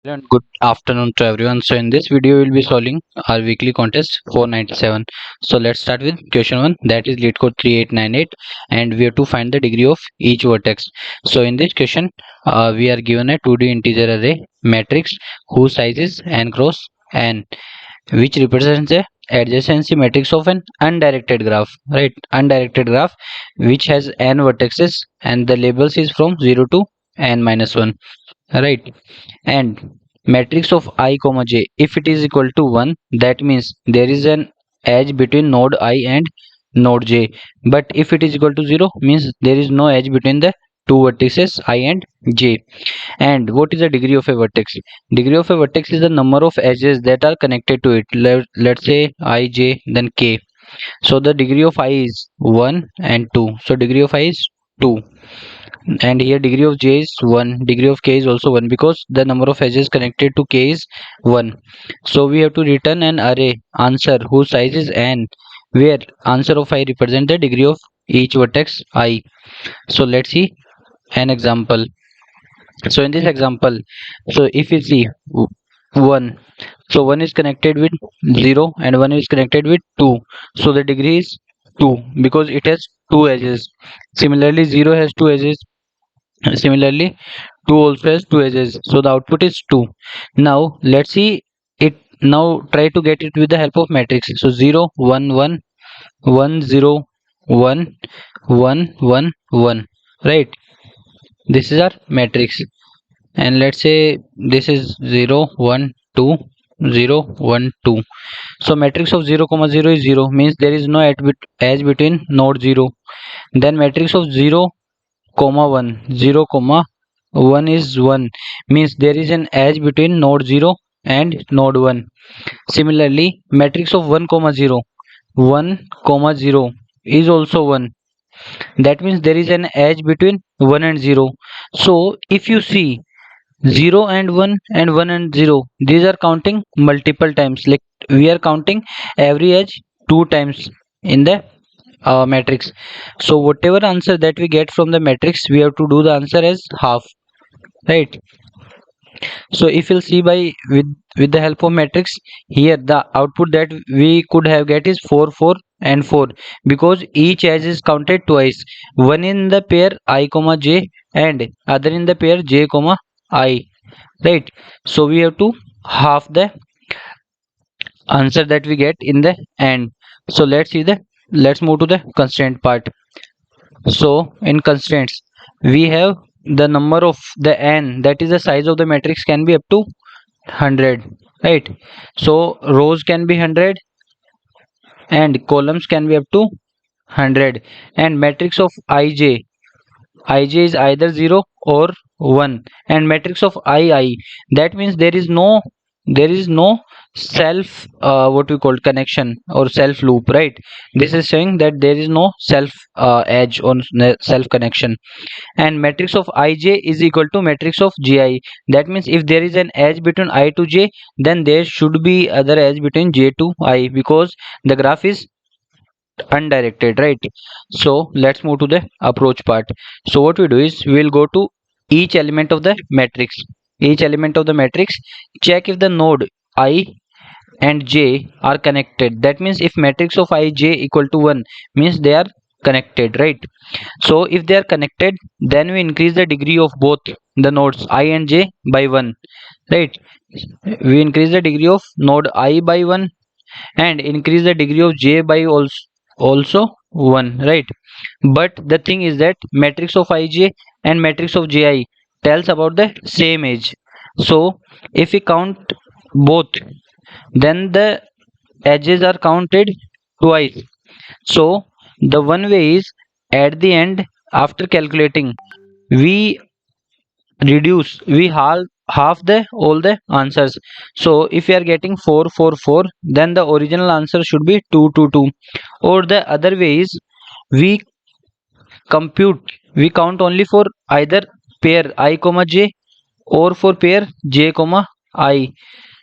And good afternoon to everyone. So in this video we'll be solving our weekly contest 497. So let's start with question 1, that is lead code 3898, and we have to find the degree of each vertex. So in this question we are given a 2D integer array matrix whose size is n cross n, which represents a adjacency matrix of an undirected graph, right? Undirected graph which has n vertices and the labels is from 0 to n minus 1, right? And matrix of I comma j, if it is equal to 1, that means there is an edge between node I and node j, but if it is equal to 0 means there is no edge between the two vertices I and j. And what is the degree of a vertex? Degree of a vertex is the number of edges that are connected to it. Let's say I, j, then k. So the degree of I is 1 and 2, so degree of I is 2, and here degree of j is 1, degree of k is also 1, because the number of edges connected to k is 1. So we have to return an array answer whose size is n, where answer of I represent the degree of each vertex I. So let's see an example. So in this example, so if you see 1, so 1 is connected with 0 and 1 is connected with 2, so the degree is 2 because it has two edges. Similarly 0 has two edges. Similarly 2 also has two edges, so the output is 2. Now let's see it. Now try to get it with the help of matrix. So 0 1 1 1 0 1 1 1 1, right? This is our matrix, and let's say this is 0 1 2 0 1 2. So matrix of 0 comma 0 is 0, means there is no edge between node 0. Then matrix of 0 comma 1 0 comma 1 is 1, means there is an edge between node 0 and node 1. Similarly matrix of 1 comma 0 1 comma 0 is also 1, that means there is an edge between 1 and 0. So if you see 0 and 1 and 1 and 0, these are counting multiple times, like we are counting every edge two times in the matrix. So whatever answer that we get from the matrix, we have to do the answer as half, right? So if you'll see by with the help of matrix, here the output that we could have get is 4 4 and 4, because each edge is counted twice, one in the pair I comma j and other in the pair j comma I, right? So we have to half the answer that we get in the end. So let's move to the constraint part. So in constraints we have the number of the n, that is the size of the matrix, can be up to 100, right? So rows can be 100 and columns can be up to 100, and matrix of ij is either 0 or 1, and matrix of ii, that means there is no self what we call connection or self loop, right? This is saying that there is no self edge on self connection. And matrix of ij is equal to matrix of gi, that means if there is an edge between I to j, then there should be other edge between j to I, because the graph is undirected, right? So let's move to the approach part. So what we do is we will go to each element of the matrix, each element of the matrix, check if the node I and j are connected. That means if matrix of I j equal to 1, means they are connected, right? So if they are connected, then we increase the degree of both the nodes I and j by 1, right? We increase the degree of node I by 1 and increase the degree of j by also 1, right? But the thing is that matrix of ij and matrix of ji tells about the same age. So if we count both, then the edges are counted twice. So the one way is, at the end after calculating, we we half the all the answers. So if we are getting 4 4 4, then the original answer should be 2 2 2. Or the other way is, we we count only for either pair I comma j or for pair j comma I.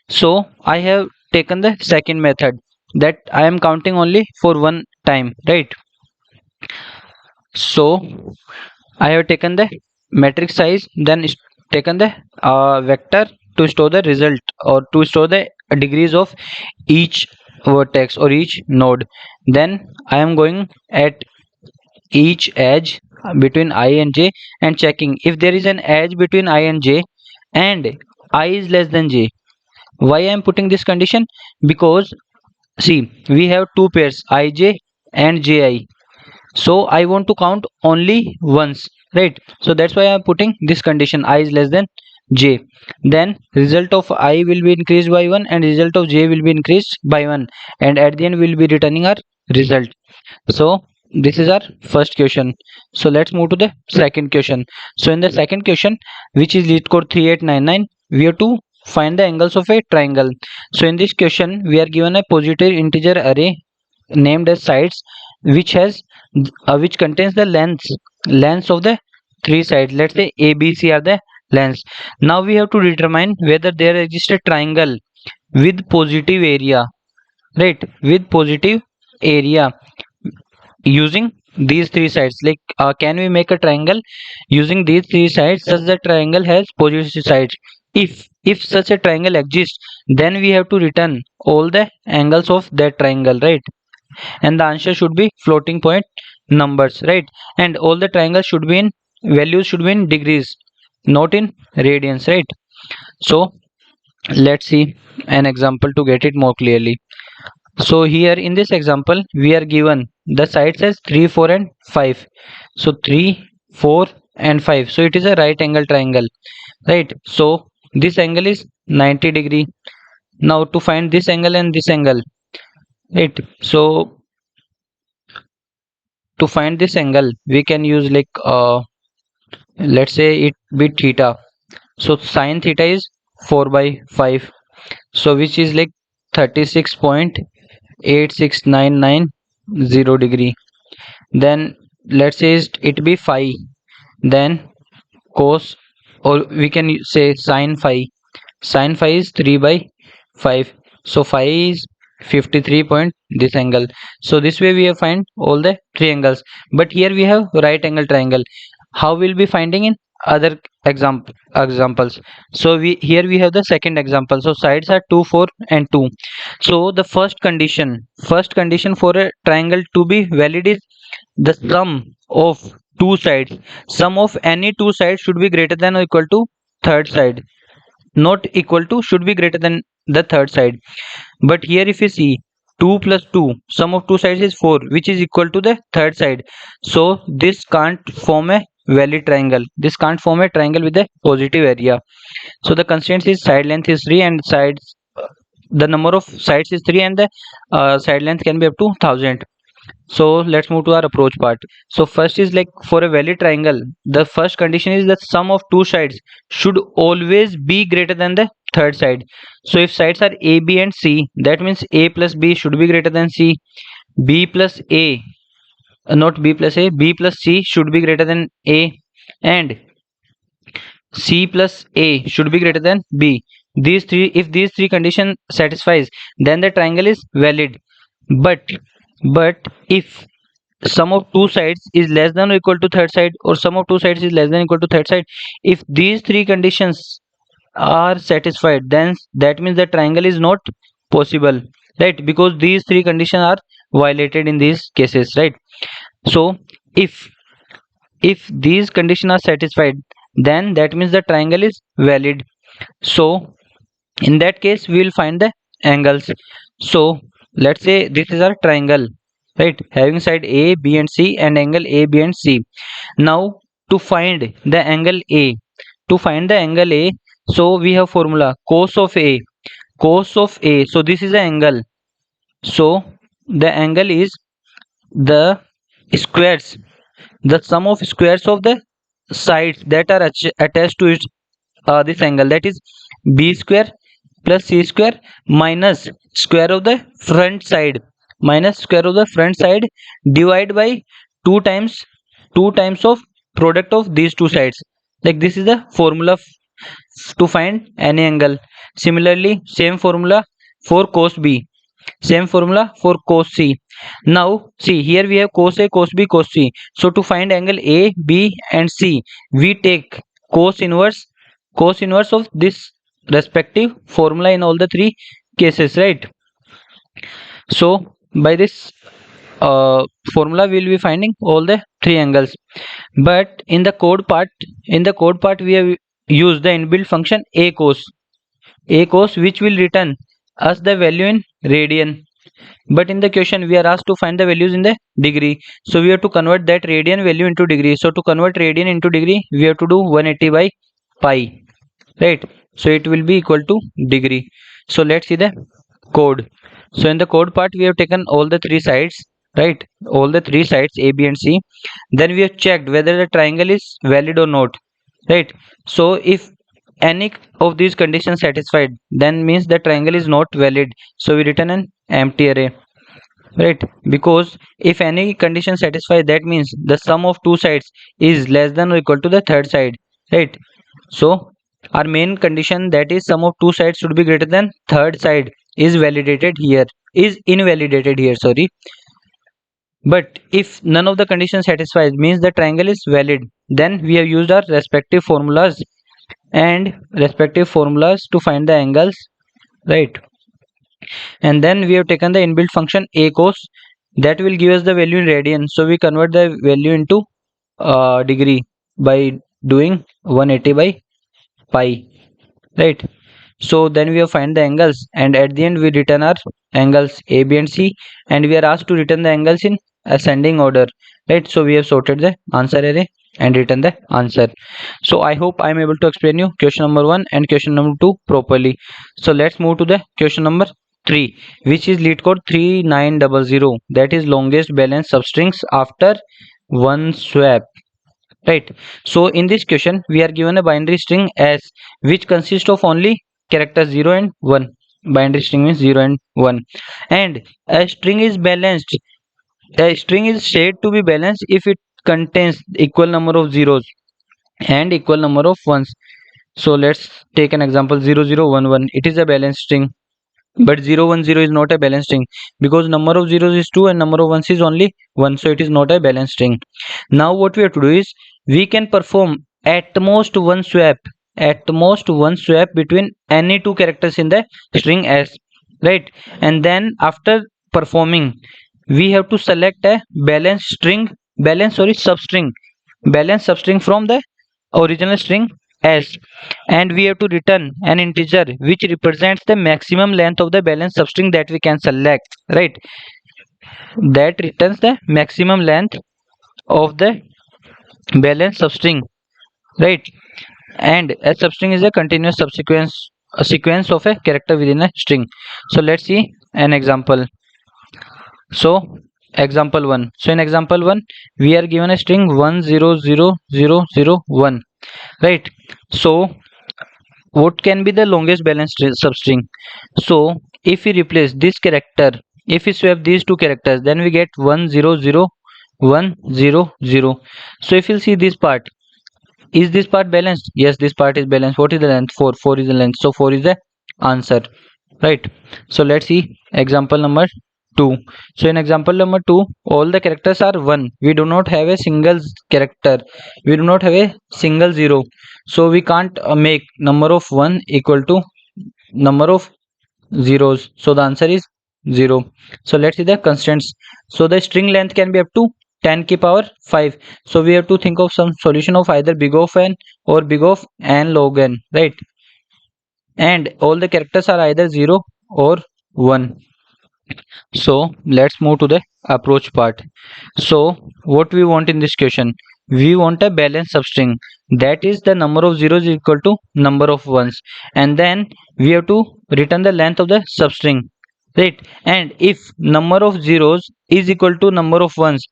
So I have taken the second method, that I am counting only for one time, right? So I have taken the matrix size, then taken the vector to store the result or to store the degrees of each vertex or each node. Then I am going at each edge between I and j and checking if there is an edge between I and j and I is less than j. Why I am putting this condition? Because see, we have two pairs ij and ji, so I want to count only once, right? So that's why I am putting this condition, I is less than j. Then result of I will be increased by 1 and result of j will be increased by 1, and at the end we will be returning our result. So this is our first question. So let's move to the second question. So in the second question, which is lead code 3899, we have to find the angles of a triangle. So in this question we are given a positive integer array named as sides, which contains the lengths of the three sides. Let's say a b c are the lengths. Now we have to determine whether there exists a triangle with positive area, right? With positive area using these three sides. Like can we make a triangle using these three sides such that triangle has positive sides? If such a triangle exists, then we have to return all the angles of that triangle, right? And the answer should be floating point numbers, right? And all the triangles should be in values should be in degrees, not in radians, right? So let's see an example to get it more clearly. So here in this example we are given the sides as 3 4 and 5. So 3 4 and 5, so it is a right angle triangle, right? So this angle is 90 degree. Now to find this angle and this angle, right? So to find this angle we can use like let's say it be theta. So sine theta is 4 by 5, so which is like 36.86990 degree. Then let's say it be phi, then cos, or we can say sine phi. Sine phi is 3 by 5, so phi is 53 point this angle. So this way we have find all the three angles, but here we have right angle triangle. How we'll be finding in other examples? So we here we have the second example. So sides are 2 4 and 2. So the first condition for a triangle to be valid is the sum of two sides. Sum of any two sides should be greater than or equal to third side, not equal to, should be greater than the third side. But here if you see 2 plus 2, sum of two sides is 4, which is equal to the third side. So this can't form a valid triangle. This can't form a triangle with a positive area. So the constraint is side length is 3 and sides, the number of sides is 3 and the side length can be up to 1000. So let's move to our approach part. So first is like for a valid triangle, the first condition is that sum of two sides should always be greater than the third side. So if sides are a b and c, that means a plus b should be greater than c, b plus a, not b plus a, b plus c should be greater than a, and c plus a should be greater than b. These three, if these three condition satisfies, then the triangle is valid. But if sum of two sides is less than or equal to third side, or sum of two sides is less than or equal to third side, if these three conditions are satisfied, then that means the triangle is not possible, right? Because these three conditions are violated in these cases, right? So if these conditions are satisfied, then that means the triangle is valid. So in that case we will find the angles. So let's say this is our triangle, right, having side a b and c and angle a b and c. Now to find the angle a, so we have formula cos of a, so this is the angle. So the angle is the squares, the sum of squares of the sides that are attached to it, this angle, that is b square plus c square minus square of the front side, divide by 2 times of product of these two sides. Like this is the formula to find any angle. Similarly same formula for cos b, same formula for cos c. Now see, here we have cos a, cos b, cos c. So to find angle a b and c, we take cos inverse of this respective formula in all the three cases, right? So by this formula we will be finding all the three angles. But in the code part we have used the inbuilt function a cos which will return us the value in radian. But in the question we are asked to find the values in the degree, so we have to convert that radian value into degree. So to convert radian into degree we have to do 180 by pi, right? So it will be equal to degree. So let's see the code. So in the code part we have taken all the three sides, right? All the three sides a, b and c. Then we have checked whether the triangle is valid or not, right? So if any of these conditions satisfied, then means the triangle is not valid, so we return an empty array, right? Because if any condition satisfied, that means the sum of two sides is less than or equal to the third side, right? So our main condition, that is sum of two sides should be greater than third side, is invalidated here, sorry. But if none of the conditions satisfies, means the triangle is valid, then we have used our respective formulas to find the angles, right? And then we have taken the inbuilt function a cos, that will give us the value in radian, so we convert the value into degree by doing 180 by pi, right? So then we have find the angles, and at the end we return our angles a, b and c, and we are asked to return the angles in ascending order, right? So we have sorted the answer array and written the answer. So I hope I am able to explain you question number 1 and question number 2 properly. So let's move to the question number 3, which is lead code 3900, that is longest balance substrings after one swap, right? So in this question we are given a binary string s which consists of only characters 0 and 1. Binary string means 0 and 1, and a string is balanced. A string is said to be balanced if it contains equal number of zeros and equal number of ones. So let's take an example, 0011, it is a balanced string. But 010 is not a balanced string, because number of zeros is 2 and number of ones is only 1, so it is not a balanced string. Now what we have to do is we can perform at most one swap between any two characters in the string s, right? And then after performing, we have to select a balanced substring from the original string s, and we have to return an integer which represents the maximum length of the balanced substring that we can select, right? That returns the maximum length of the balanced substring, right? And a substring is a continuous a sequence of a character within a string. So let's see an example. So example 1. So in example 1 we are given a string 100001, right? So what can be the longest balanced substring? So if we replace this character, if we swap these two characters, then we get 100100. So if you see this part, is this part balanced? Yes, this part is balanced. What is the length? 4 is the length, so 4 is the answer, right? So let's see example number 2. So in example number 2 all the characters are 1, we do not have a single character, we do not have a single zero, so we can't make number of 1 equal to number of zeros, so the answer is 0. So let's see the constants. So the string length can be up to 10 ki power 5, so we have to think of some solution of either big of n or big of n log n, right? And all the characters are either 0 or 1. So let's move to the approach part. So what we want in this question, we want a balanced substring, that is the number of zeros is equal to number of ones, and then we have to return the length of the substring, right? And if number of zeros is equal to number of ones,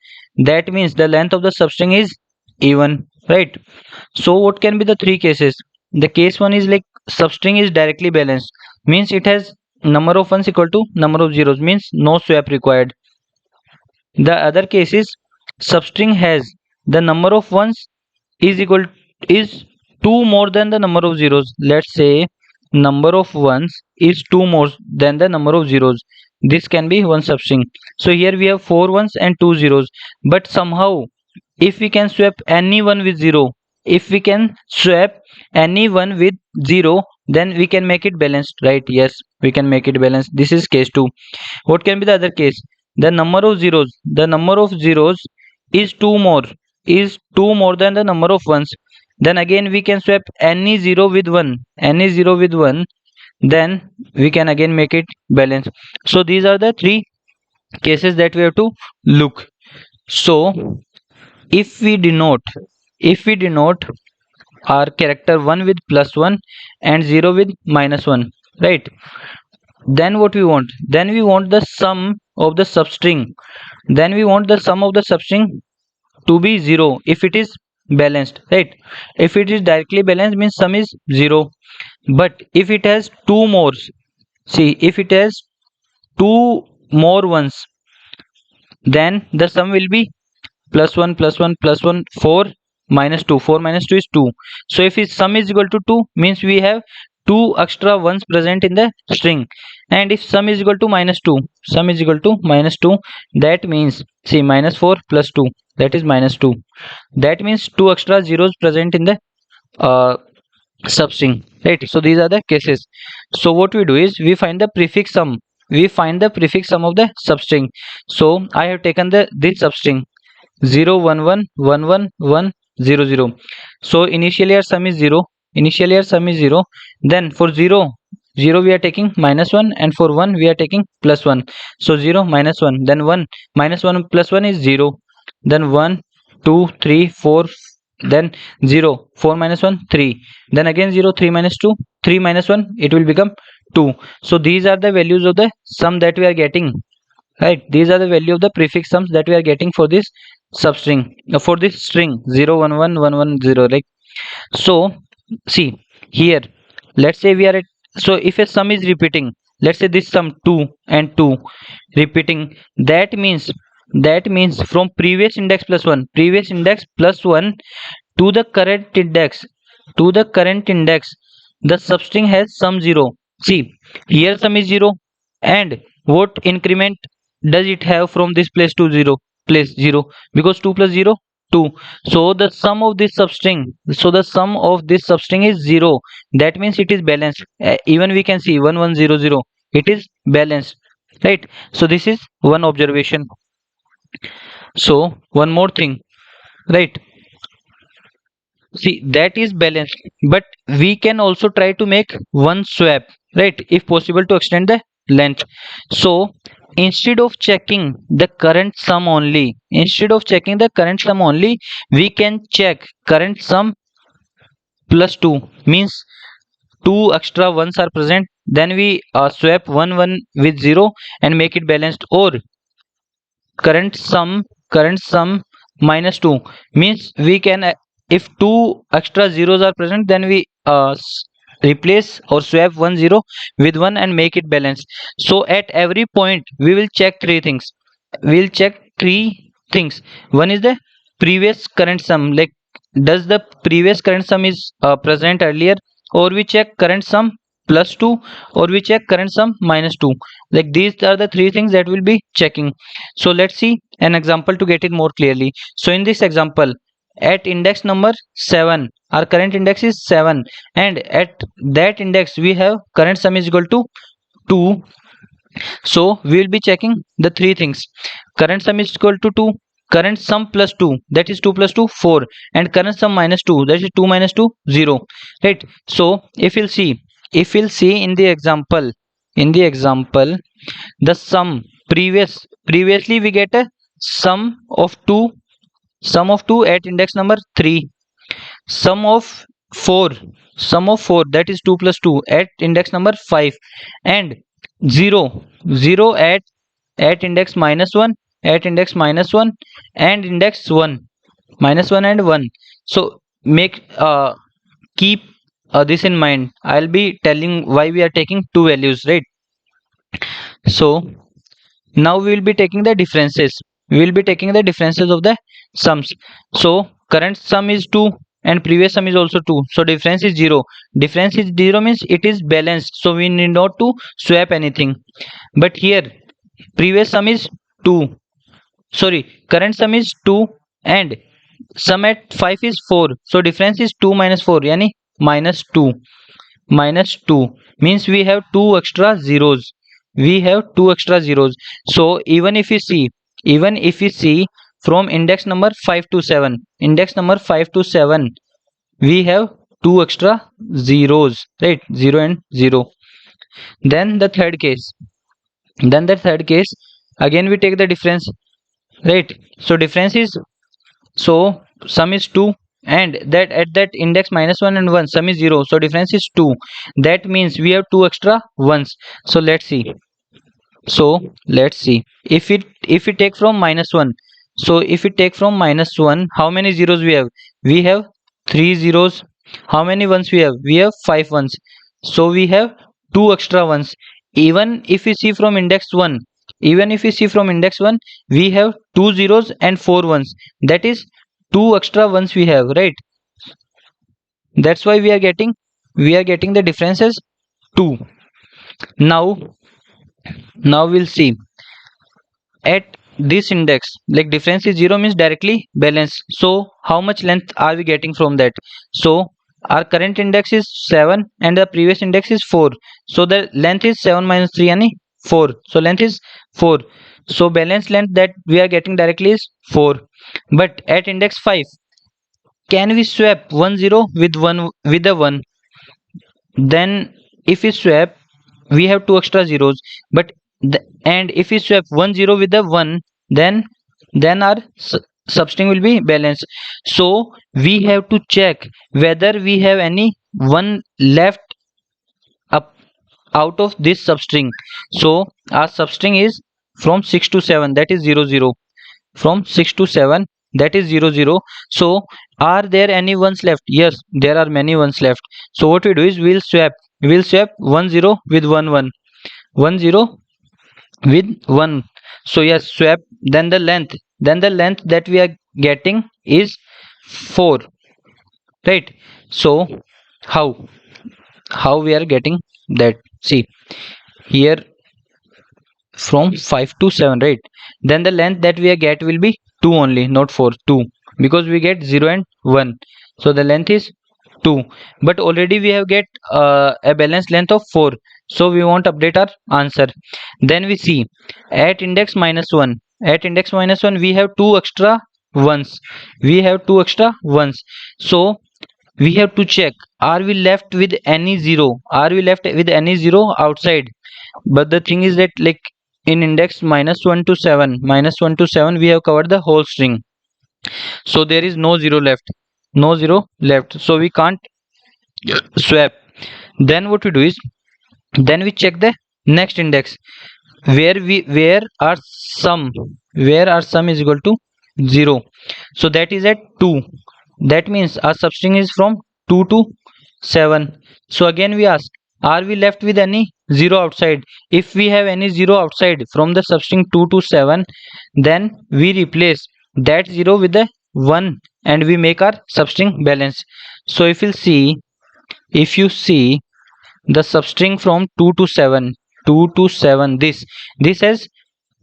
that means the length of the substring is even, right? So what can be the three cases? The case one is like substring is directly balanced, means it has number of ones equal to number of zeros, means no swap required. The other case is substring has the number of ones is 2 more than the number of zeros. Let's say number of ones is 2 more than the number of zeros, this can be one substring. So here we have 4 ones and 2 zeros, but somehow if we can swap any one with 0, if we can swap any one with 0, then we can make it balanced, right? Yes, we can make it balanced. This is case 2. What can be the other case? The number of zeros is 2 more, is 2 more than the number of ones. Then again we can swap any 0 with 1, any 0 with 1, then we can again make it balanced. So these are the three cases that we have to look. So if we denote, if we denote our character 1 with +1 and 0 with -1, right? Then what we want? Then we want the sum of the substring. Then we want the sum of the substring to be 0 if it is balanced, right? If it is directly balanced means sum is 0. But if it has two more, see, if it has two more ones, then the sum will be +1 +1 +1, 4 -2, 4 -2 is 2. So if its sum is equal to 2 means we have two extra ones present in the string. And if sum is equal to -2, sum is equal to -2, that means, see, -4 + 2, that is -2. That means two extra zeros present in the uh, substring, right? So these are the cases. So what we do is we find the prefix sum, we find the prefix sum of the substring. So I have taken the this substring 0 1 1 1 1 1 0 0. So initially our sum is 0, initially our sum is 0. Then for 0 0 we are taking -1, and for 1 we are taking +1. So 0 -1, then 1 -1 + 1 is 0, then 1 2 3 4, then 0 4 -1 3, then again 0 3 -2 3 -1, it will become 2. So these are the values of the sum that we are getting, right? These are the value of the prefix sums that we are getting for this substring, for this string 0 1 1 1 1 0, right? So see here, let's say we are at, so if a sum is repeating, let's say this sum 2 and 2 repeating, that means, that means from previous index +1, previous index +1 to the current index, to the current index, the substring has sum 0. See, here sum is 0, and what increment does it have from this place to 0, place 0, because 2 plus 0 2. So the sum of this substring, so the sum of this substring is 0. That means it is balanced. Even we can see 1 1 0 0, it is balanced, right? So this is one observation. So one more thing, right? See, that is balanced, but we can also try to make one swap, right? If possible, to extend the length. So instead of checking the current sum only, instead of checking the current sum only, we can check current sum +2, means two extra ones are present, then we swap 1 1 with 0 and make it balanced. Or current sum, current sum -2, means we can, if two extra zeros are present, then we replace or swap 1 0 with 1 and make it balanced. So at every point we will check three things, we will check three things. One is the previous current sum, like does the previous current sum is present earlier, or we check current sum +2, or we check current sum -2. Like these are the three things that we'll be checking. So let's see an example to get it more clearly. So in this example, at index number 7, our current index is 7, and at that index we have current sum is equal to 2. So we will be checking the three things. Current sum is equal to 2, current sum +2, that is 2 plus 2 4, and current sum -2, that is 2 -2 0, right? So if you'll see, if we'll see in the example, in the example, the sum previously we get a sum of 2, sum of 2 at index number 3, sum of 4, sum of 4, that is 2 plus 2 at index number 5, and 0 0 at index -1, at index -1, and index 1, -1 and 1. So make keep this in mind. I'll be telling why we are taking two values, right? So now we will be taking the differences, we will be taking the differences of the sums. So current sum is 2 and previous sum is also 2, so difference is 0. Difference is 0 means it is balanced, so we need not to swap anything. But here previous sum is 2, sorry, current sum is 2 and sum at 5 is 4, so difference is 2 minus 4, yani minus 2. Minus 2 means we have two extra zeros. We have two extra zeros. So even if we see from index number 5 to 7, index number 5 to 7, we have two extra zeros, right? 0 and 0. Then the third case, again we take the difference, right? So difference is, so sum is 2, and that at that index minus 1 and 1 sum is 0, so difference is 2. That means we have two extra ones. So let's see if we take from minus 1. So if we take from minus 1, how many zeros we have? We have 3 zeros. How many ones we have? We have 5 ones. So we have two extra ones. Even if we see from index 1, we have two zeros and 4 ones. That is two extra ones we have, right? That's why we are getting the differences 2. Now we'll see at this index, like difference is 0 means directly balance. So how much length are we getting from that? So our current index is 7 and the previous index is 4, so the length is 7 minus 3 yani 4, so length is 4. So balance length that we are getting directly is 4. But at index 5, can we swap 1 0 with 1 with a 1? Then if we swap, we have two extra zeros. But and if we swap 1 0 with the 1, then our substring will be balanced. So we have to check whether we have any 1 left up out of this substring. So our substring is from 6 to 7, that is 0 0. From 6 to 7, that is 0 0. So are there any ones left? Yes, there are many ones left. So what we do is we'll swap 1 0 with 1 1, 1 0 with 1. So yes, swap. Then the length that we are getting is 4, right? So how we are getting that? See here, from 5 to 7, right? Then the length that we get will be 2 only, not 4, 2, because we get 0 and 1. So the length is 2, but already we have get a balanced length of 4, so we won't update our answer. Then we see at index minus 1, we have two extra ones. So we have to check, are we left with any zero outside? But the thing is that, like, in index minus 1 to 7, we have covered the whole string, so there is no zero left, so we can't swap. Then what we do is, then we check the next index, where our sum is equal to 0. So that is at 2. That means our substring is from 2 to 7. So again we ask, are we left with any 0 outside? If we have any 0 outside from the substring 2 to 7, then we replace that 0 with the 1 and we make our substring balance. So if you see the substring from 2 to 7, this has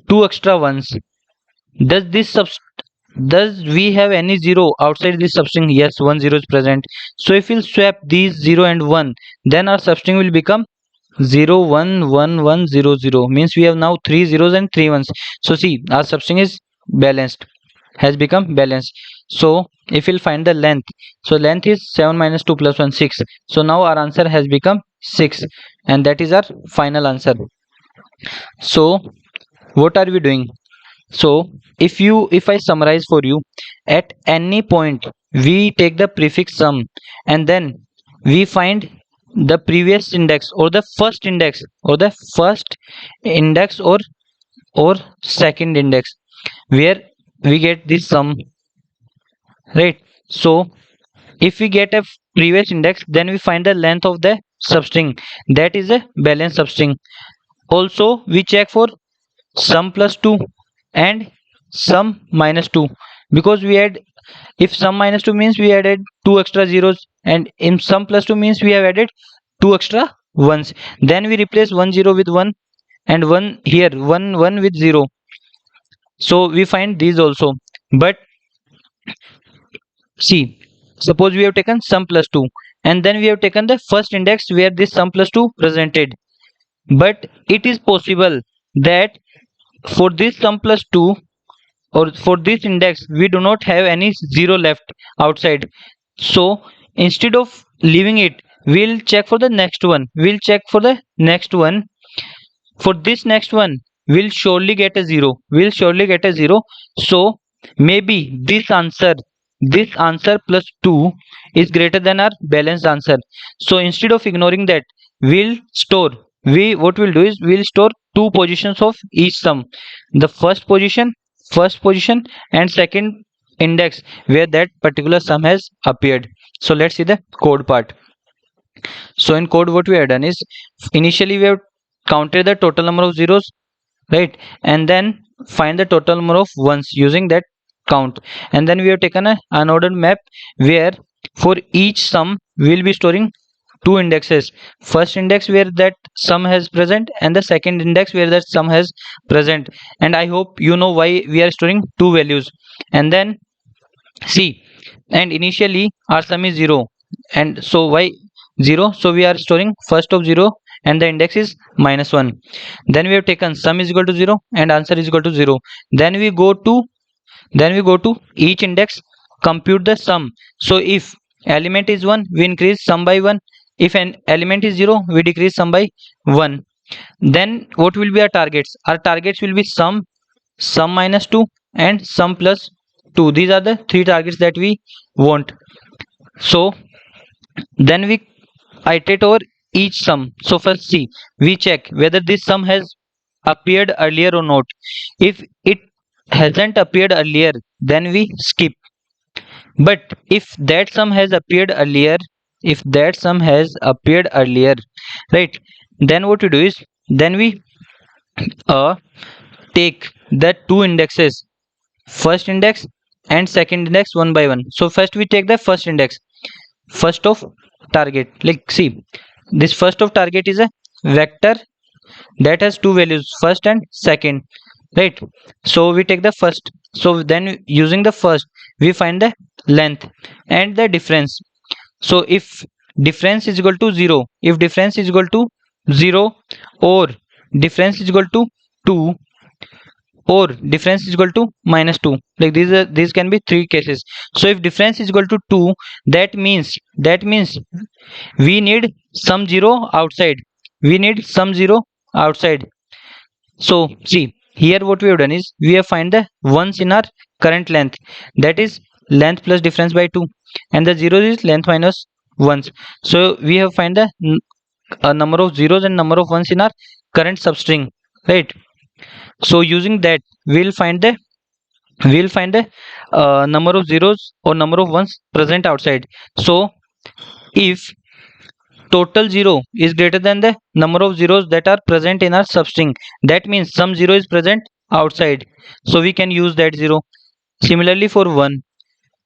two extra ones. Does we have any 0 outside this substring? Yes, 1 0 is present. So if we'll swap these 0 and 1, then our substring will become 0 1 1 1 0 0, means we have now 3 zeros and 3 ones. So see, our substring is balanced, has become balanced. So if we'll find the length, so length is 7 minus 2 plus 1, 6. So now our answer has become 6, and that is our final answer. So what are we doing? So if I summarize for you, at any point we take the prefix sum and then we find the previous index or the first index or second index where we get this sum, right? So if we get a previous index, then we find the length of the substring, that is a balanced substring. Also we check for sum plus 2 and sum minus 2, because we had, if sum minus 2 means we added two extra zeros, and in sum plus 2 means we have added two extra ones. Then we replace 1 0 with 1 and 1 here, 1 1 with 0. So we find these also. But See, suppose we have taken sum plus 2 and then we have taken the first index where this sum plus 2 presented. But it is possible that for this sum plus 2 or for this index we do not have any 0 left outside. So instead of leaving it, we'll check for the next one. We'll check for the next one. For this next one, we'll surely get a 0. We'll surely get a 0. So maybe this answer plus 2 is greater than our balanced answer. So instead of ignoring that, we'll store. What we'll do is we'll store two positions of each sum. The first position and second index where that particular sum has appeared. So let's see the code part. So in code what we have done is initially we have counted the total number of zeros, right, and then find the total number of ones using that count, and then we have taken a unordered map where for each sum we will be storing two indexes, first index where that sum has present and the second index where that sum has present. And I hope you know why we are storing two values. And then see, and initially our sum is 0, and so why 0? So we are storing first of 0 and the index is -1. Then we have taken sum is equal to 0 and answer is equal to 0. Then we go to each index, compute the sum. So if element is 1, we increase sum by 1. If an element is 0, we decrease sum by 1. Then what will be our targets? Our targets will be sum minus 2 and sum plus 2. These are the three targets that we want. So then we iterate over each sum. So first see, we check whether this sum has appeared earlier or not. If it hasn't appeared earlier, then we skip. But if that sum has appeared earlier, right, then what we do is then we uh, take the two indexes, first index and second index, one by one. So first we take the first index, first of target. Like see, this first of target is a vector that has two values, first and second, right? So we take the first. So then using the first we find the length and the difference. So if difference is equal to 0, if difference is equal to 0 or difference is equal to 2 or difference is equal to -2, like these can be three cases. So if difference is equal to 2, that means we need some 0 outside, so see, here what we have done is we have find the ones in our current length, that is length plus difference by 2, and the 0 is length minus ones. So we have find the number of zeros and number of ones in our current substring, right? So using that we'll find the number of zeros or number of ones present outside. So if total 0 is greater than the number of zeros that are present in our substring, that means some 0 is present outside, so we can use that 0. Similarly for 1,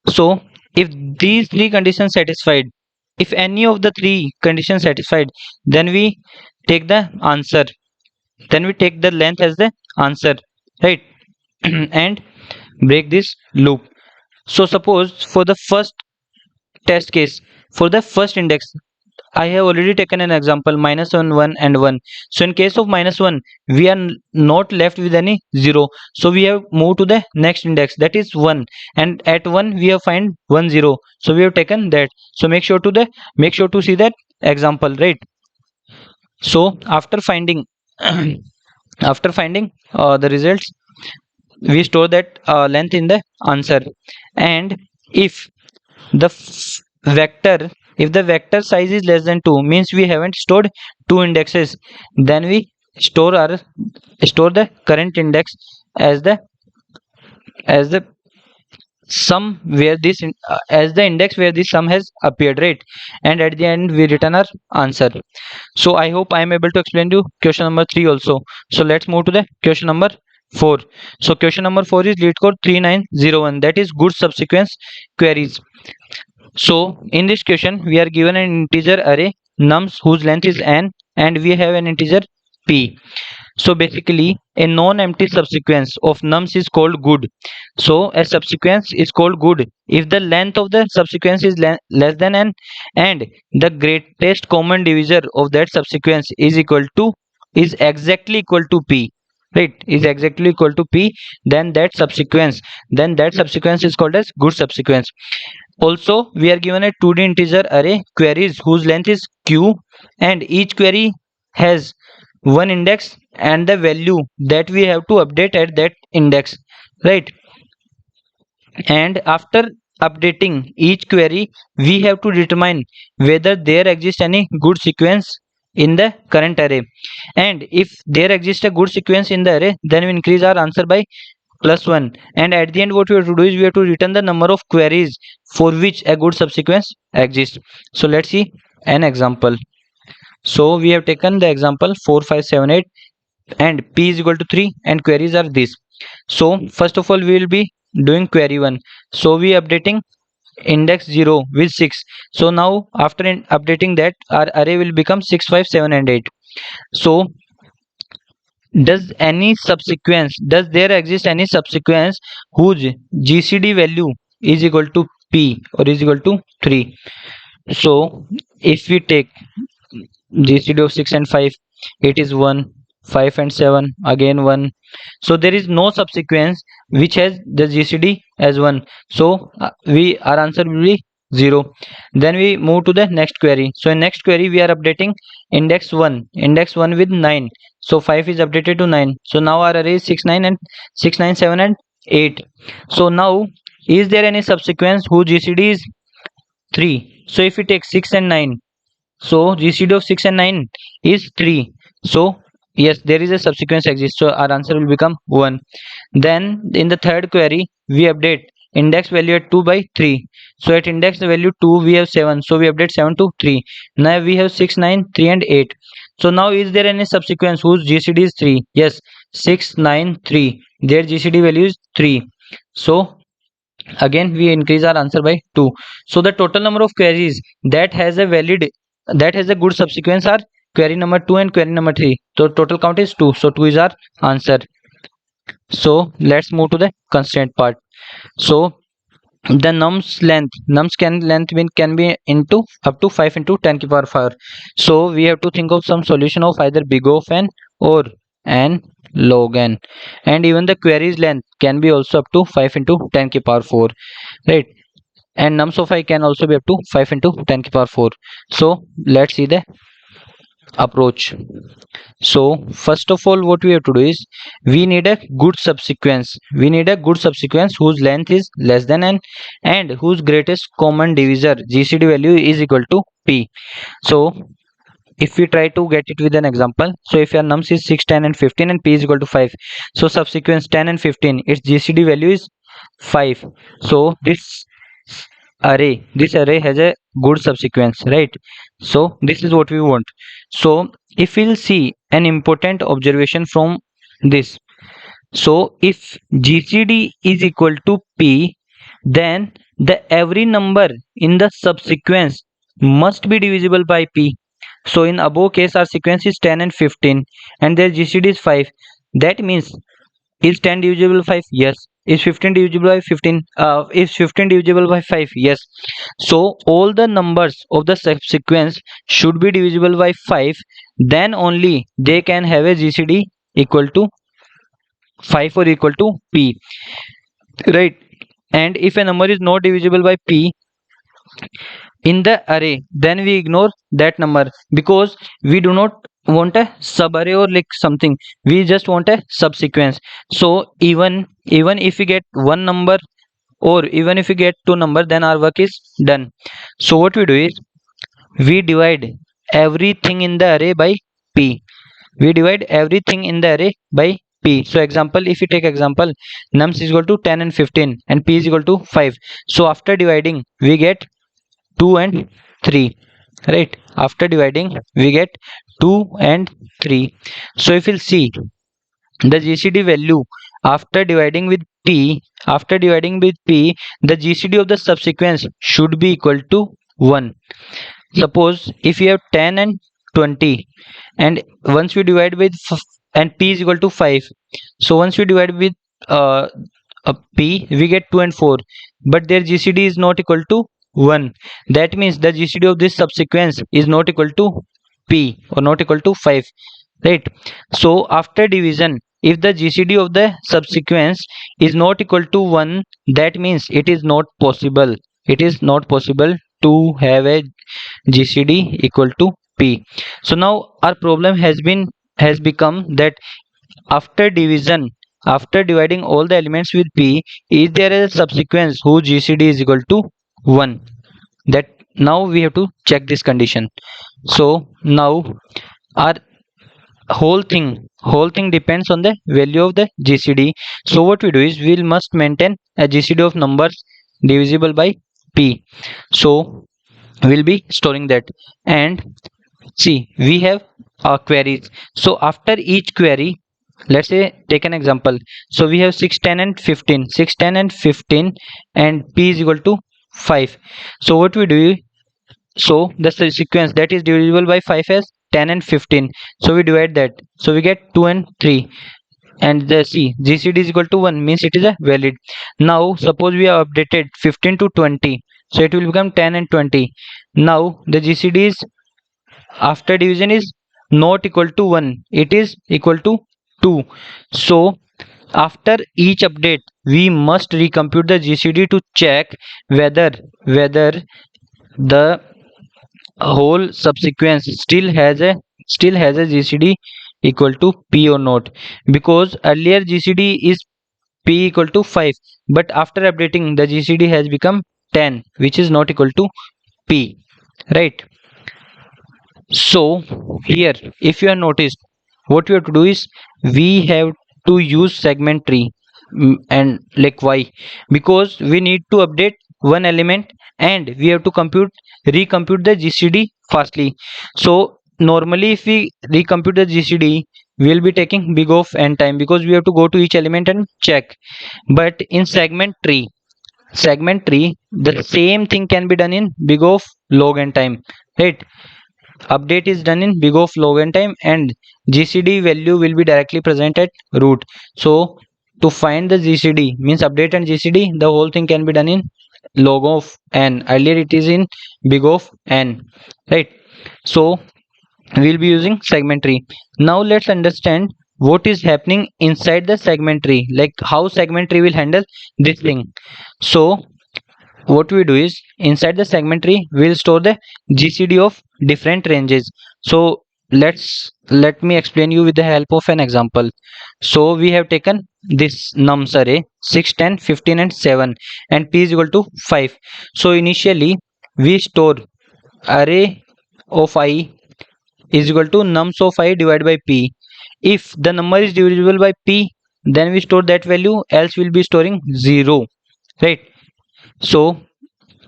so if these three conditions satisfied, if any of the three conditions satisfied, then we take the answer, then we take the length as the answer, right? And break this loop. So suppose for the first test case, for the first index, I have already taken an example -1, 1 and 1. So in case of -1, we are not left with any 0. So we have moved to the next index, that is 1, and at 1 we have find 1 0. So we have taken that. So make sure to see that example, right? So after finding the results, we store that length in the answer. And if the vector, if the vector size is less than 2, means we haven't stored two indexes, then we store the current index as the sum where this as the index where this sum has appeared, right? And at the end we return our answer. So I hope I am able to explain you question number 3 also. So let's move to the question number 4. So question number 4 is LeetCode 3901, that is good subsequence queries. So in this question we are given an integer array nums whose length is n, and we have an integer p. So basically a non-empty subsequence of nums is called good. So a subsequence is called good if the length of the subsequence is less than n, and the greatest common divisor of that subsequence is exactly equal to p, right, is exactly equal to p, then that subsequence is called as good subsequence. Also, we are given a 2D integer array queries whose length is q, and each query has one index and the value that we have to update at that index, right? And after updating each query, we have to determine whether there exists any good sequence in the current array. And if there exists a good sequence in the array, then we increase our answer by +1, and at the end what we have to do is we have to return the number of queries for which a good subsequence exists. So let's see an example. So we have taken the example 4 5 7 8 and p is equal to 3 and queries are this. So first of all we will be doing query 1. So we updating index 0 with 6. So now after updating that, our array will become 6 5 7 and 8. So does there exist any subsequence whose GCD value is equal to p or is equal to 3? So if we take GCD of 6 and 5, it is 1, 5 and 7 again 1. So there is no subsequence which has the GCD as 1. So our answer will be 0. Then we move to the next query. So in next query we are updating index 1 with 9. So 5 is updated to 9. So now our array is 6 9 and 6 9 7 and 8. So now is there any subsequence whose GCD is 3? So if we take 6 and 9, so GCD of 6 and 9 is 3. So yes, there is a subsequence exists. So our answer will become 1. Then in the third query, we update index value at 2 by 3. So at index value 2 we have 7. So we update 7 to 3. Now we have 6, 9, 3 and 8. So now is there any subsequence whose GCD is 3? Yes, 6, 9, 3. Their GCD value is 3. So again we increase our answer by 2. So the total number of queries that has a good subsequence are query number 2 and query number 3. So total count is 2. So 2 is our answer. So let's move to the constraint part. So the nums can be into up to 5 into 10 to the power 4. So we have to think of some solution of either big O of n or n log n, and even the query's length can be also up to 5 into 10 to the power 4, right? And nums of I can also be up to 5 into 10 to the power 4. So let's see the approach. So first of all what we have to do is we need a good subsequence whose length is less than n and whose greatest common divisor GCD value is equal to p. So if we try to get it with an example, so if your nums is 6 10 and 15 and p is equal to 5, so subsequence 10 and 15, its GCD value is 5. So this array has a good subsequence, right? So this is what we want. So if we'll see an important observation from this, so if GCD is equal to p, then the every number in the subsequence must be divisible by p. So in above case our sequence is 10 and 15 and their GCD is 5. That means is 10 divisible by 5? Yes. Is 15 divisible by 15? Is 15 divisible by 5? Yes. So all the numbers of the subsequence should be divisible by 5. Then only they can have a GCD equal to 5 or equal to p, right? And if a number is not divisible by p in the array, then we ignore that number because we do not want a sub array or like something, we just want a subsequence. So even if we get one number or even if we get two number, then our work is done. So what we do is we divide everything in the array by p. We divide everything in the array by p. So example, if you take example, nums is equal to 10 and 15 and p is equal to 5. So after dividing we get 2 and 3, right? After dividing we get 2 and 3. So if you'll see the GCD value after dividing with p, the GCD of the subsequence should be equal to 1. Suppose if you have 10 and 20 and once we divide with and p is equal to 5. So once we divide with p, we get 2 and 4, but their GCD is not equal to 1. That means the GCD of this subsequence is not equal to p or not equal to 5, right? So after division, if the GCD of the subsequence is not equal to 1, that means it is not possible. It is not possible to have a GCD equal to p. So now our problem has become that after division, after dividing all the elements with p, is there a subsequence whose GCD is equal to 1? That now we have to check this condition. So now our whole thing depends on the value of the GCD. So what we do is we must maintain a GCD of numbers divisible by p. So we'll be storing that. And see, we have queries. So after each query, let's say take an example. So we have 6, 10 and 15, 6, 10 and 15, and p is equal to 5. So what we do, so the sequence that is divisible by 5 as 10 and 15, so we divide that, so we get 2 and 3. And the C GCD is equal to 1, means it is a valid. Now suppose we have updated 15 to 20, so it will become 10 and 20. Now the GCD is after division is not equal to 1, it is equal to 2. So after each update we must recompute the GCD to check whether the whole subsequence still has a GCD equal to p or not, because earlier GCD is p equal to 5, but after updating the GCD has become 10, which is not equal to p, right? So here if you have noticed, what we have to do is we have to use segment tree. And like why? Because we need to update one element and we have to recompute the GCD fastly. So normally if we recompute the GCD, we will be taking big of n time, because we have to go to each element and check. But in segment tree the same thing can be done in big of log n time, right? Update is done in big of log n time and GCD value will be directly present at root. So to find the GCD, means update and GCD, the whole thing can be done in log of n. Earlier it is in big of n, right? So we'll be using segment tree. Now let's understand what is happening inside the segment tree, like how segment tree will handle this thing. So what we do is inside the segment tree we'll store the GCD of different ranges. So let me explain you with the help of an example. So we have taken this nums array 6, 10, 15 and 7, and p is equal to 5. So initially we store array of I is equal to nums of I divided by p. If the number is divisible by p, then we store that value, else we'll be storing 0, right? So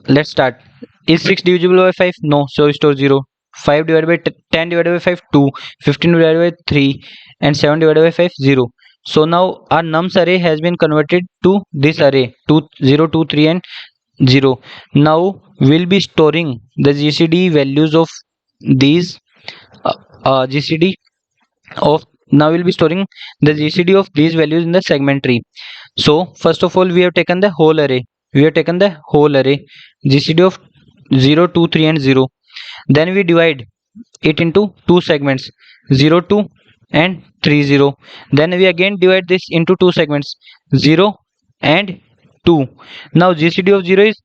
let's start. Is 6 divisible by 5? No, so we store 0. 5 divided by 10 divided by 5, 2. 15 divided by 3 and 7 divided by 5, 0. So now our nums array has been converted to this array 2, 0, 2, 3 and 0. Now we'll be storing the GCD values of these GCD of now we'll be storing the GCD of these values in the segment tree. So first of all we have taken the whole array. GCD of 0, 2, 3 and 0. Then we divide it into two segments, 0, 2 and 3, 0. Then we again divide this into two segments, 0 and 2. Now GCD of 0 is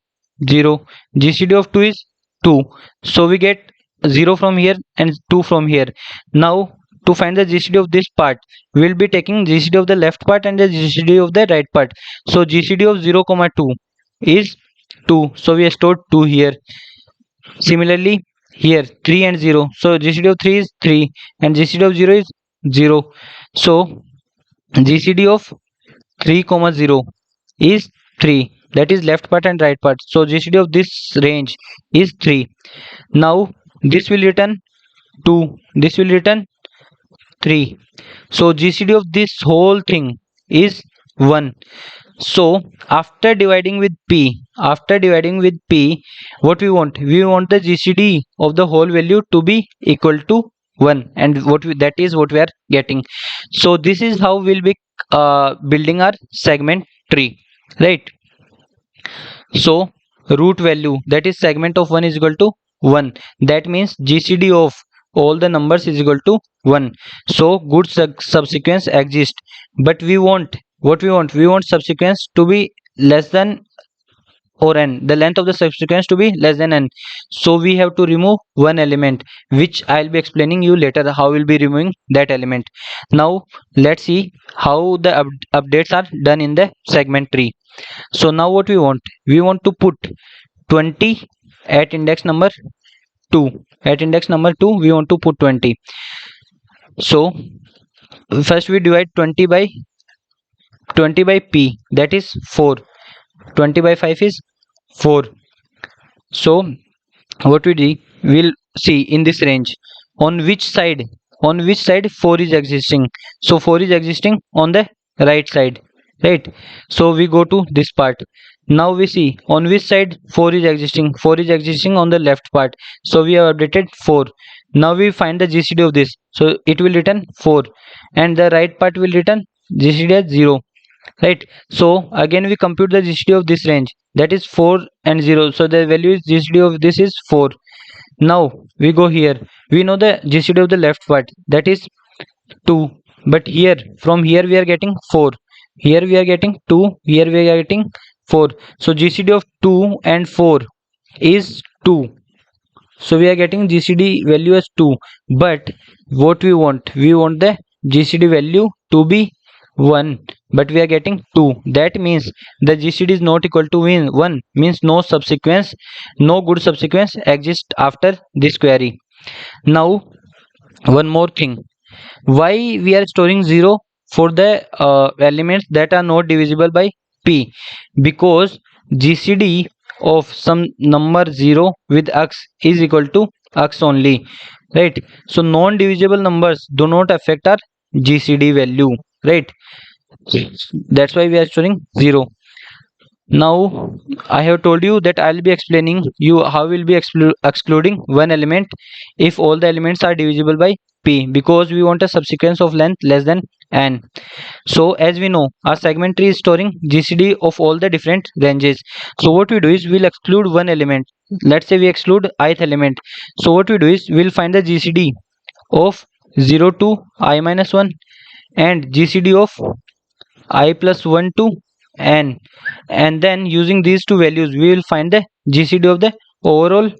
0, GCD of 2 is 2. So we get 0 from here and 2 from here. Now to find the GCD of this part, we will be taking GCD of the left part and the GCD of the right part. So GCD of 0, 2 is 2, so we have stored 2 here. Similarly here 3 and 0, so GCD of 3 is 3 and GCD of 0 is 0. So GCD of 3, 0 is 3, that is left part and right part. So GCD of this range is 3. Now this will return 2, this will return 3. So GCD of this whole thing is 1. So after dividing with p, what we want? We want the GCD of the whole value to be equal to 1, and that is what we are getting. So this is how we'll be building our segment tree, right? So root value, that is segment of 1, is equal to 1. That means GCD of all the numbers is equal to 1. So good subsequence exists, but we want what we want subsequence to be less than or n, the length of the subsequence to be less than n. So we have to remove one element, which I'll be explaining you later how we'll be removing that element. Now let's see how the updates are done in the segment tree. So now what we want to put 20 at index number 2. At index number 2 we want to put 20. So first we divide 20 by p, that is 4. 20 by 5 is 4. So what we do, we'll see in this range on which side 4 is existing. So 4 is existing on the right side, right? So we go to this part. Now we see on which side 4 is existing. 4 is existing on the left part, so we have updated 4. Now we find the GCD of this, so it will return 4, and the right part will return GCD as 0, right? So again we compute the GCD of this range, that is 4 and 0. So the value is GCD of this is 4. Now we go here, we know the GCD of the left part, that is 2, but here from here we are getting 4, here we are getting 2, here we are getting 4. So GCD of 2 and 4 is 2. So we are getting GCD value as 2, but what we want the GCD value to be 1, but we are getting 2. That means the GCD is not equal to 1, means no good subsequence exists after this query. Now one more thing, why we are storing 0 for the elements that are not divisible by p? Because GCD of some number 0 with x is equal to x only, right? So non-divisible numbers do not affect our GCD value, right? That's why we are storing 0. Now I have told you that I'll be explaining you how we'll be excluding one element if all the elements are divisible by p, because we want a subsequence of length less than n. So as we know, our segment tree is storing GCD of all the different ranges. So what we do is we'll exclude one element. Let's say we exclude ith element. So what we do is we'll find the GCD of 0 to I minus 1 and GCD of I plus 1 to n, and then using these two values we will find the GCD of the overall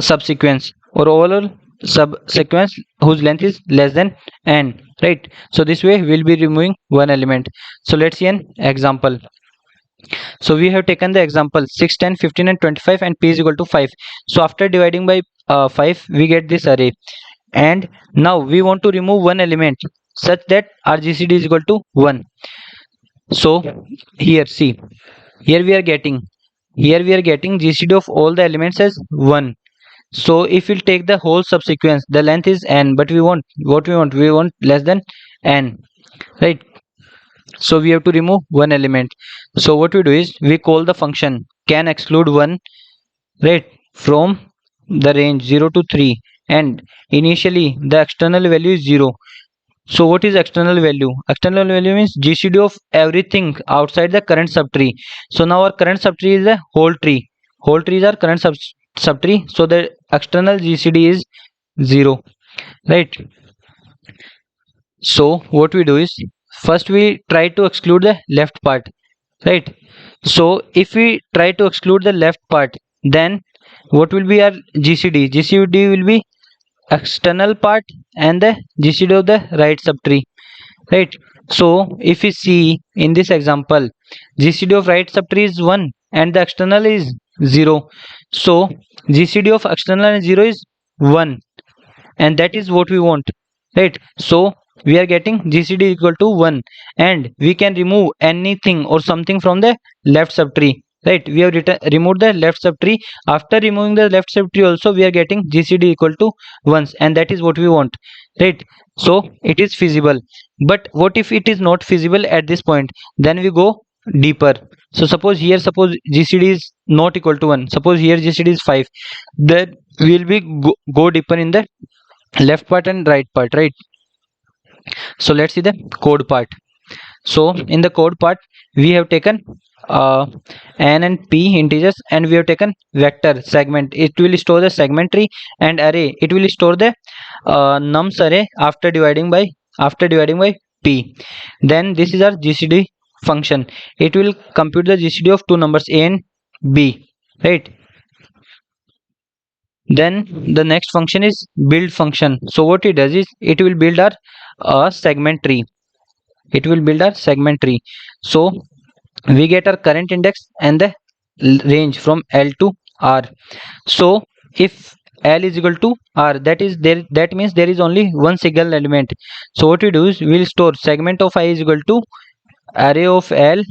subsequence or overall subsequence whose length is less than n, right? So this way we'll be removing one element. So let's see an example. So we have taken the example 6, 10, 15 and 25 and p is equal to 5. So after dividing by 5 we get this array, and now we want to remove one element such that our GCD is equal to 1. So here see, here we are getting GCD of all the elements as 1. So if we'll take the whole subsequence, the length is n, but we want we want less than n, right? So we have to remove one element. So what we do is we call the function can exclude 1, right, from the range 0 to 3, and initially the external value is 0. So what is external value? External value means GCD of everything outside the current subtree. So now our current subtree is a whole tree. Whole tree is our current subtree. So the external GCD is 0, right? So what we do is first we try to exclude the left part, right? So if we try to exclude the left part, then what will be our GCD? GCD will be external part and the GCD of the right subtree, right? So if we see in this example, GCD of right subtree is 1 and the external is 0. So GCD of external and 0 is 1, and that is what we want, right? So we are getting GCD equal to 1, and we can remove anything or something from the left subtree, right? We have removed the left subtree. After removing the left subtree also we are getting GCD equal to 1, and that is what we want, right? So it is feasible. But what if it is not feasible at this point? Then we go deeper. So suppose GCD is not equal to 1, suppose here GCD is 5, then we will be go deeper in the left part and right part, right? So let's see the code part. So in the code part, we have taken uh, n and p integers, and we have taken vector segment. It will store the segment tree, and array, it will store the nums array after dividing by p. Then this is our gcd function. It will compute the gcd of two numbers a and b, right? Then the next function is build function. So what it does is it will build our segment tree. It will build our segment tree. So we get our current index and the range from L to R. So if L is equal to R, that means there is only one single element. So what we do is we will store segment of I is equal to array of L.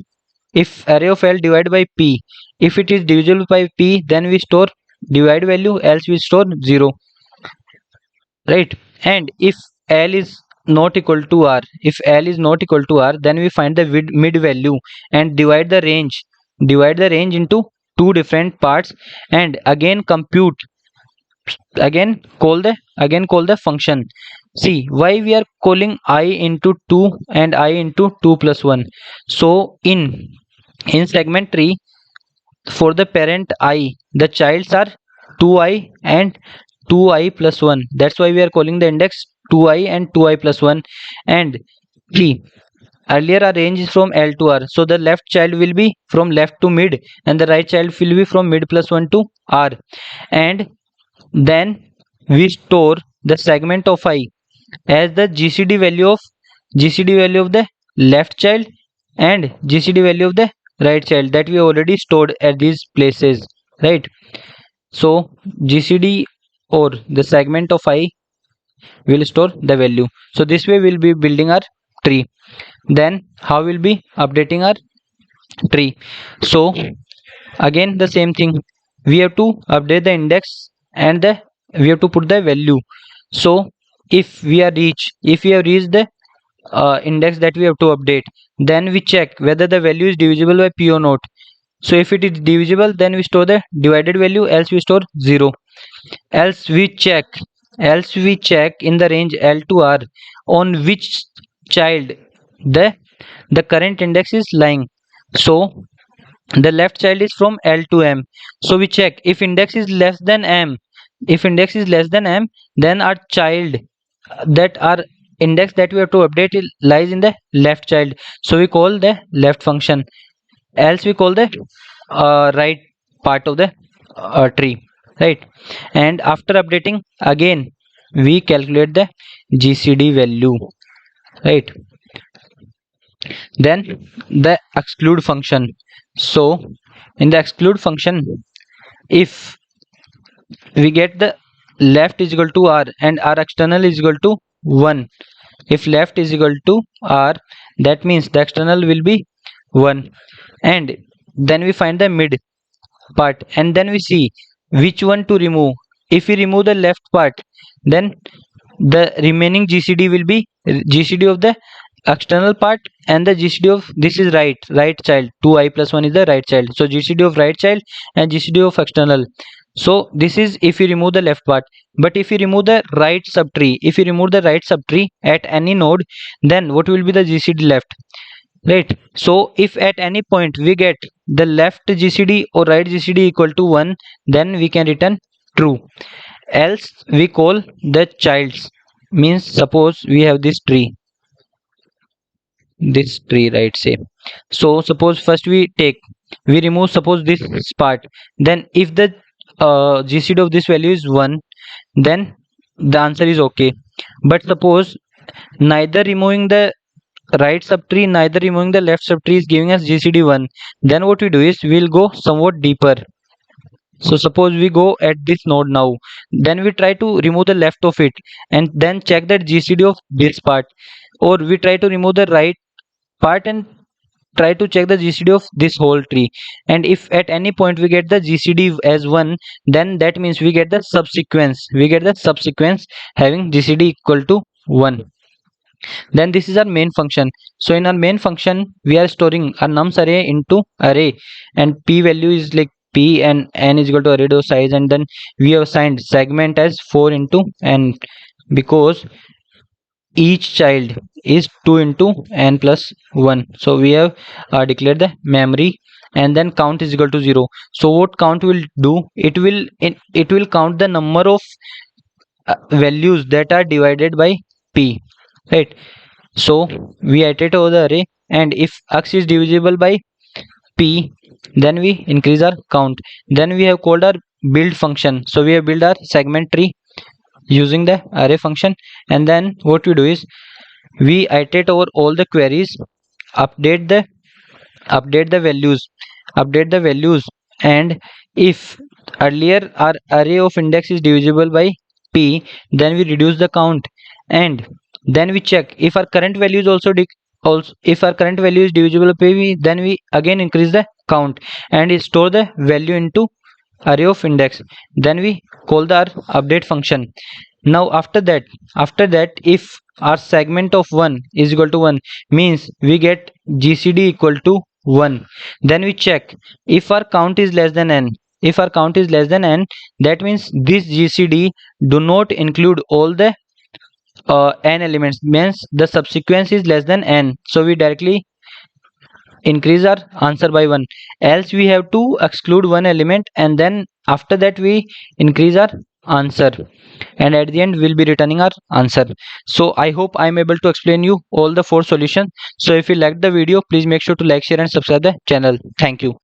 If array of L divided by P, if it is divisible by P, then we store divide value, else we store 0, right? And if L is not equal to R, if L is not equal to R, then we find the mid value and divide the range into two different parts, and again compute, again call the function. See why we are calling I into 2 and I into 2 plus 1. So in segment tree, for the parent I, the childs are 2i and 2i plus 1. That's why we are calling the index 2i and 2i plus 1. And see, earlier our range is from L to R. So the left child will be from left to mid, and the right child will be from mid plus 1 to R. And then we store the segment of I as the GCD value of the left child and GCD value of the right child that we already stored at these places, right? So GCD or the segment of I will store the value. So this way we'll be building our tree. Then how we'll be updating our tree? So again the same thing, we have to update the index and we have to put the value. So if we have reached the index that we have to update, then we check whether the value is divisible by p or not. So if it is divisible, then we store the divided value, else we store 0. else we check else we check in the range L to R on which child the current index is lying. So the left child is from L to M. So we check if index is less than M. If index is less than M, then our child, that our index that we have to update, lies in the left child. So we call the left function. Else we call the right part of the tree, right? And after updating, again we calculate the GCD value, right? Then the exclude function. So in the exclude function, if we get the left is equal to R and R external is equal to 1, if left is equal to R, that means the external will be 1. And then we find the mid part, and then we see which one to remove. If we remove the left part, then the remaining GCD will be GCD of the external part, and the GCD of this is right child, 2i plus 1 is the right child. So GCD of right child and GCD of external. So this is if you remove the left part. But if you remove the right subtree at any node, then what will be the GCD left, right? So if at any point we get the left GCD or right GCD equal to 1, then we can return true. Else we call the childs, means suppose we have this tree, right? Say, so suppose first we remove suppose this part. Then if the GCD of this value is 1, then the answer is okay. But suppose neither removing the right subtree neither removing the left subtree is giving us GCD 1, then what we do is we'll go somewhat deeper. So suppose we go at this node now, then we try to remove the left of it and then check that GCD of this part, or we try to remove the right part and try to check the GCD of this whole tree. And if at any point we get the GCD as 1, then that means we get the subsequence having GCD equal to 1. Then this is our main function. So in our main function, we are storing our nums array into array, and p value is like p and n is equal to array size, and then we have assigned segment as 4 into n, because each child is 2 into n plus 1. So we have declared the memory, and then count is equal to 0. So what count will do, it will count the number of values that are divided by p, right? So we iterate over the array, and if x is divisible by p, then we increase our count. Then we have called our build function. So we have built our segment tree using the array function, and then what we do is we iterate over all the queries, update the values, and if earlier our array of index is divisible by p, then we reduce the count, and then we check if our current value is also if our current value is divisible by p, then we again increase the count and store the value into array of index. Then we call the our update function. Now after that if our segment of 1 is equal to 1, means we get gcd equal to 1. Then we check if our count is less than n. If our count is less than n, that means this gcd do not include all the n elements, means the subsequence is less than n, so we directly increase our answer by 1. Else we have to exclude one element, and then after that we increase our answer, and at the end we'll be returning our answer. So I hope I'm able to explain you all the four solutions. So if you liked the video, please make sure to like, share and subscribe the channel. Thank you.